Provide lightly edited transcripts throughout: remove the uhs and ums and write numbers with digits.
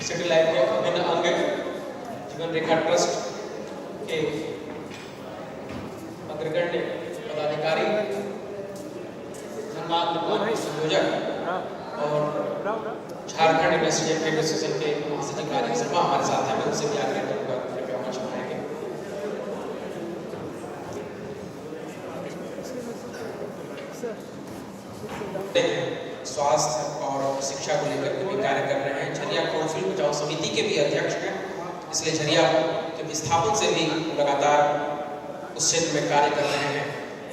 City life के अभिन्न अंग जीवन रेखा ट्रस्ट के अग्रगण्य पदाधिकारी, धनबाद के संयोजक और झारखंड इंडस्ट्रियल ट्रेड एसोसिएशन के महासचिव राजेश शर्मा हमारे साथ हैं। मैं उनसे भी आग्रह करूंगा कृपया मंच पर आएंगे। स्वास्थ्य और शिक्षा को लेकर के भी कार्य कर रहे हैं। झरिया कोलफील्ड बचाओ समिति के भी अध्यक्ष हैं, इसलिए झरिया के विस्थापन से भी लगातार उस क्षेत्र में कार्य कर रहे हैं।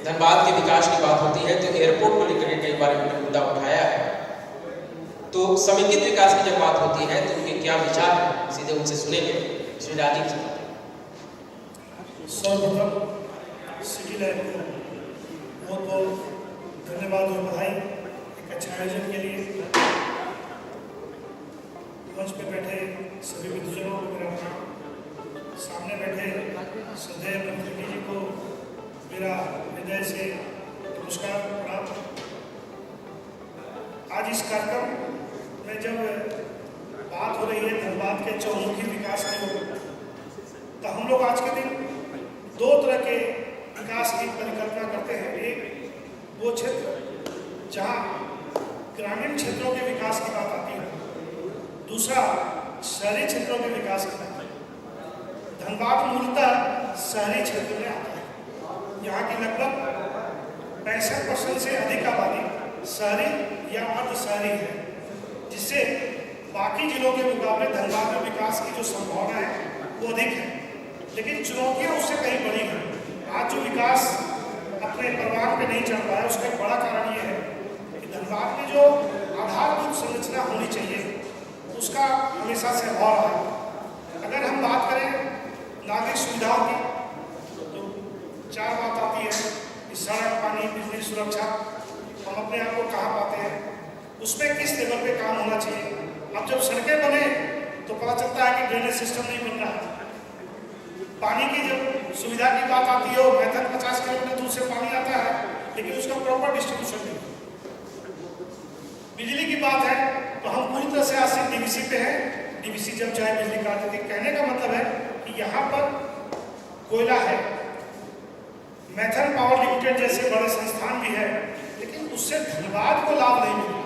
धनबाद के विकास की बात होती है तो एयरपोर्ट को लेकर कई बार उन्होंने मुद्दा उठाया है। तो समेकित विकास की जब बात होती है तो उनके क्या विचार हैं, सीधे उनसे सुनेंगे। श्री राजीव जी। सर्वप्रथम सिटी लाइफ को बहुत बहुत धन्यवाद और बधाई एक अच्छे आयोजन के लिए। मंच पे बैठे सभी विद्वानों को मेरा प्रणाम, सामने बैठे श्रद्धेय मंत्री जी को मेरा हृदय से नमस्कार प्रणाम। आज इस कार्यक्रम में जब बात हो रही है धनबाद के चौमुखी विकास की, तो हम लोग आज के दिन दो तरह के विकास की परिकल्पना करते हैं। एक वो क्षेत्र जहाँ ग्रामीण क्षेत्रों के विकास की बात आती है, दूसरा शहरी क्षेत्रों के विकास की बात। धनबाद मूलतः शहरी क्षेत्र में आता है। यहाँ की लगभग 65% से अधिक आबादी शहरी या अर्ध शहरी है, जिससे बाकी जिलों के मुकाबले धनबाद में विकास की जो संभावना है वो अधिक है, लेकिन चुनौतियाँ उससे कहीं बड़ी हैं। आज जो विकास अपने परवान पे नहीं चल रहा है उसका एक बड़ा कारण ये है कि धनबाद में जो आधारभूत संरचना होनी चाहिए उसका हमेशा से अभाव रहा है। अगर हम बात करें नागरिक सुविधाओं की तो 4 बात आती है कि सड़क, पानी, बिजली, सुरक्षा। हम अपने आप को कहाँ पाते हैं, उसमें किस लेवल पे काम होना चाहिए। अब जब सड़कें बने तो पता चलता है कि ड्रेनेज सिस्टम नहीं बन रहा है। पानी की जब सुविधा की बात आती है, मैथन 50 किलोमीटर दूर से पानी आता है लेकिन उसका प्रॉपर डिस्ट्रीब्यूशन नहीं। बिजली की बात है तो हम पूरी तरह से आश्रित डीवीसी पे हैं। डीवीसी जब चाहे बिजली काट देती। कहने का मतलब है कि यहाँ पर कोयला है, मैथन पावर लिमिटेड जैसे बड़े संस्थान भी है, लेकिन उससे धनबाद को लाभ नहीं मिला।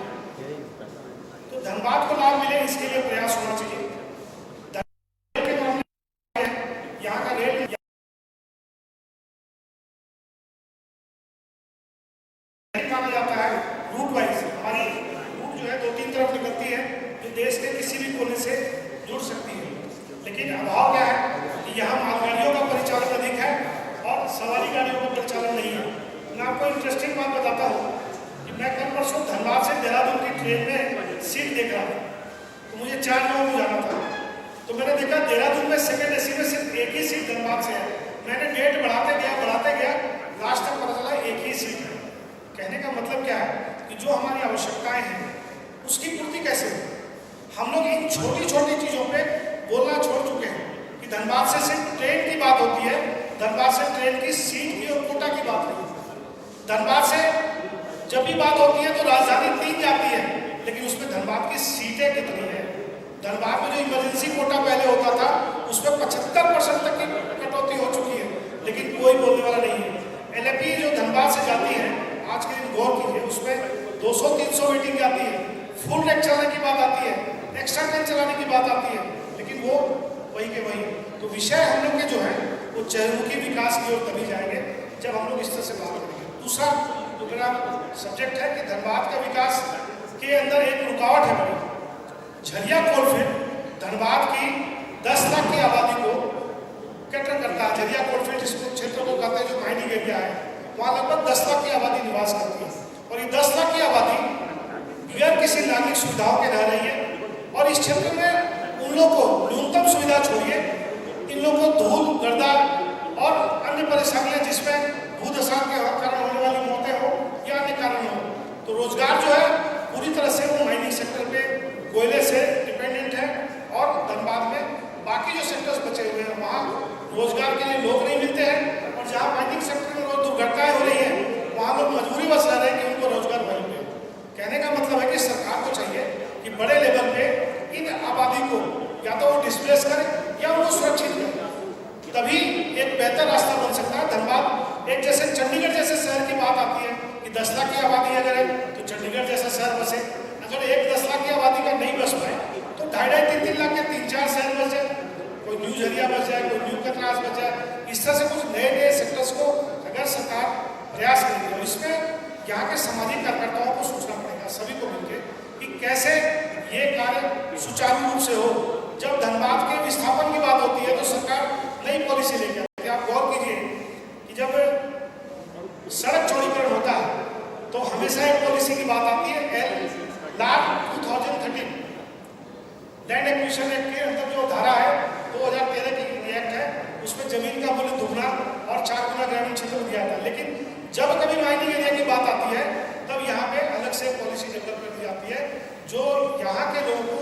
तो धनबाद को लाभ मिले इसके लिए प्रयास होना चाहिए। यहाँ का रेल माना जाता है रूट वाइज। हमारी रूट जो है 2-3 तरफ निकलती है जो देश के किसी भी कोने से जुड़ सकती है, लेकिन अभाव क्या है कि यहाँ मालगाड़ियों का परिचालन अधिक है और सवारी गाड़ियों का परिचालन नहीं है। मैं आपको इंटरेस्टिंग बात बताता हूँ कि मैं कल परसों धनबाद से देहरादून की ट्रेन में सीट देख रहा था, तो मुझे 4 लोगों को जाना था। तो मैंने देखा देहरादून में सेकेंड एसी में सिर्फ एक ही सीट धनबाद से है। मैंने डेट बढ़ाते गया, लास्ट तक पता चला एक ही सीट है। कहने का मतलब क्या है कि जो हमारी आवश्यकताएं हैं उसकी पूर्ति कैसे हो। हम लोग इन छोटी छोटी चीज़ों पे बोलना छोड़ चुके हैं कि धनबाद से सिर्फ ट्रेन की बात होती है, धनबाद से ट्रेन की सीट की और कोटा की बात नहीं। धनबाद से जब भी बात होती है तो राजधानी 3 जाती है, लेकिन उसमें धनबाद की सीटें कितनी है। धनबाद में जो इमरजेंसी कोटा पहले होता था उसमें 75% तक की कटौती हो चुकी है, लेकिन कोई बोलने वाला नहीं है। LAP जो धनबाद से जाती है आज के दिन गौर कीजिए, उसमें 200-300 मीटिंग जाती है, फुल ट्रैक चलाने की बात आती है, एक्स्ट्रा ट्रेन चलाने की बात आती है, लेकिन वो वही के वही। तो विषय हम लोग के जो है वो चहुमुखी विकास की ओर तभी जाएंगे जब हम लोग इस तरह से बात करेंगे। दूसरा जो मेरा सब्जेक्ट है कि धनबाद का विकास के अंदर एक रुकावट है बड़ी। झरिया कोलफील्ड धनबाद की 10 लाख की आबादी को कैटर करता है। झरिया कोलफील्ड जिस क्षेत्र को कहते हैं जो माइनिंग एरिया है, वहाँ लगभग 10 लाख की आबादी निवास करती है और ये 10 लाख की आबादी बगैर किसी नागरिक सुविधाओं के रह रही है। और इस क्षेत्र में उन लोगों को न्यूनतम सुविधा छोड़िए, इन लोगों को धूल, गर्दा और अन्य परेशानियां जिसमें भूदशा के कारण होने वाली मौतें हो या अन्य कारण हो, तो रोजगार जो है पूरी तरह से वो माइनिंग सेक्टर पे कोयले से डिपेंडेंट है। और धनबाद में बाकी जो सेक्टर्स बचे हुए हैं वहाँ रोजगार के लिए लोग नहीं मिलते हैं, और जहाँ माइनिंग सेक्टर में रोज दुर्घटनाएं हो रही है वहाँ लोग मजबूरी बस रह रहे हैं कि उनको रोजगार मिले। कहने का मतलब है कि सरकार को चाहिए कि बड़े लेवल पे इन आबादी को डिस्प्लेस करें या उनको सुरक्षित करें, तभी एक बेहतर रास्ता बन सकता है। धनबाद एक जैसे चंडीगढ़ जैसे शहर की बात आती है कि 10 लाख की आबादी अगर है तो चंडीगढ़ जैसा शहर बसे, अगर एक 10 लाख की आबादी का नहीं बस पाए तो 2.5-3 लाख के 3-4 शहर बस जाए, कोई न्यू झरिया बच जाए, कोई न्यू कतरास बच जाए। इस तरह से कुछ नए सेक्टर्स को अगर सरकार प्रयास करेगी, और इसमें यहाँ के सामाजिक कार्यकर्ताओं को सोचना पड़ेगा सभी को मिलकर कि कैसे ये कार्य सुचारू रूप से हो। जब धनबाद के विस्थापन की बात होती है तो सरकार नई पॉलिसी लेके आती है। आप गौर कीजिए कि जब सड़क चौड़ीकरण होता है तो हमेशा एक पॉलिसी की बात आती है, LAR 2013 लैंड एक्विजिशन एक्ट के अंदर जो धारा है 2013 की एक्ट है, उसमें जमीन का मूल्य दुगना और 4 गुना ग्रामीण क्षेत्र में दिया था। लेकिन जब कभी माइनिंग एरिया की बात आती है तब यहाँ पे अलग से पॉलिसी डेवलप कर दी जाती है जो यहाँ के लोगों को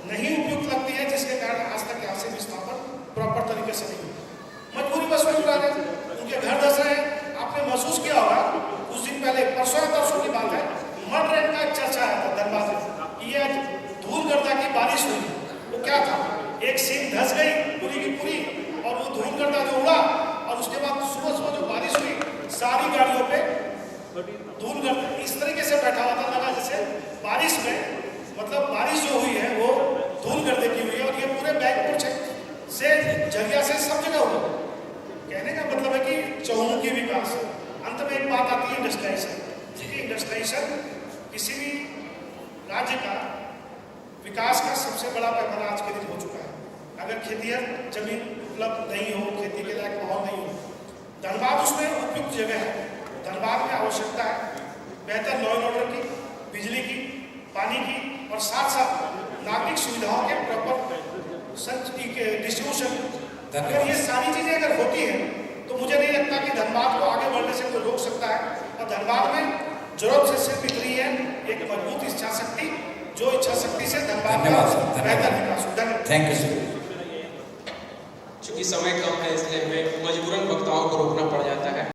नहीं उपयुक्त लगती है, जिसके कारण आज तक यहाँ से विस्थापन प्रॉपर तरीके से नहीं हुआ। मजबूरी बस वही बात है, उनके घर धस रहे हैं। आपने महसूस किया होगा कुछ दिन पहले, परसों या तरसों की बात है, मड रेन का एक चर्चा आया था धनबाद में कि ये धूल गर्दा की बारिश हुई। वो क्या था, एक सीन धस गई पूरी की पूरी और वो धूल गर्दा जो उड़ा और उसके बाद सुबह सुबह जो बारिश हुई सारी गाड़ियों पे धूल गर्दा इस तरीके से बैठा हुआ था, लगा जैसे बारिश में मतलब बारिश जो हुई है वो धूल गर्दे की हुई है। और ये पूरे बैकपुर से झरिया से सब जगह हुआ। कहने का मतलब है कि चहुमुखी विकास। अंत में एक बात आती है इंडस्ट्रियलाइजेशन। देखिए इंडस्ट्रियलाइजेशन किसी भी राज्य का विकास का सबसे बड़ा पैमाना आज के दिन हो चुका है। अगर खेतिहर जमीन उपलब्ध नहीं हो, खेती के लायक माहौल नहीं हो, धनबाद उसमें उपयुक्त जगह है। धनबाद में आवश्यकता है बेहतर लॉ एंड ऑर्डर की, बिजली की, पानी की और साथ साथ नागरिक सुविधाओं के प्रॉपर डिस्ट्रीब्यूशन। अगर ये सारी चीजें अगर होती हैं तो मुझे नहीं लगता कि धनबाद को आगे बढ़ने से कोई रोक सकता है। और धनबाद में जरूरत से सिर्फ इतनी है एक मजबूत इच्छा शक्ति, जो इच्छा शक्ति से धनबाद का बेहतर विकास हो। धन्यवाद। Thank you sir. चूंकि समय कम है इसलिए हमें मजबूरन वक्ताओं को रोकना पड़ जाता है।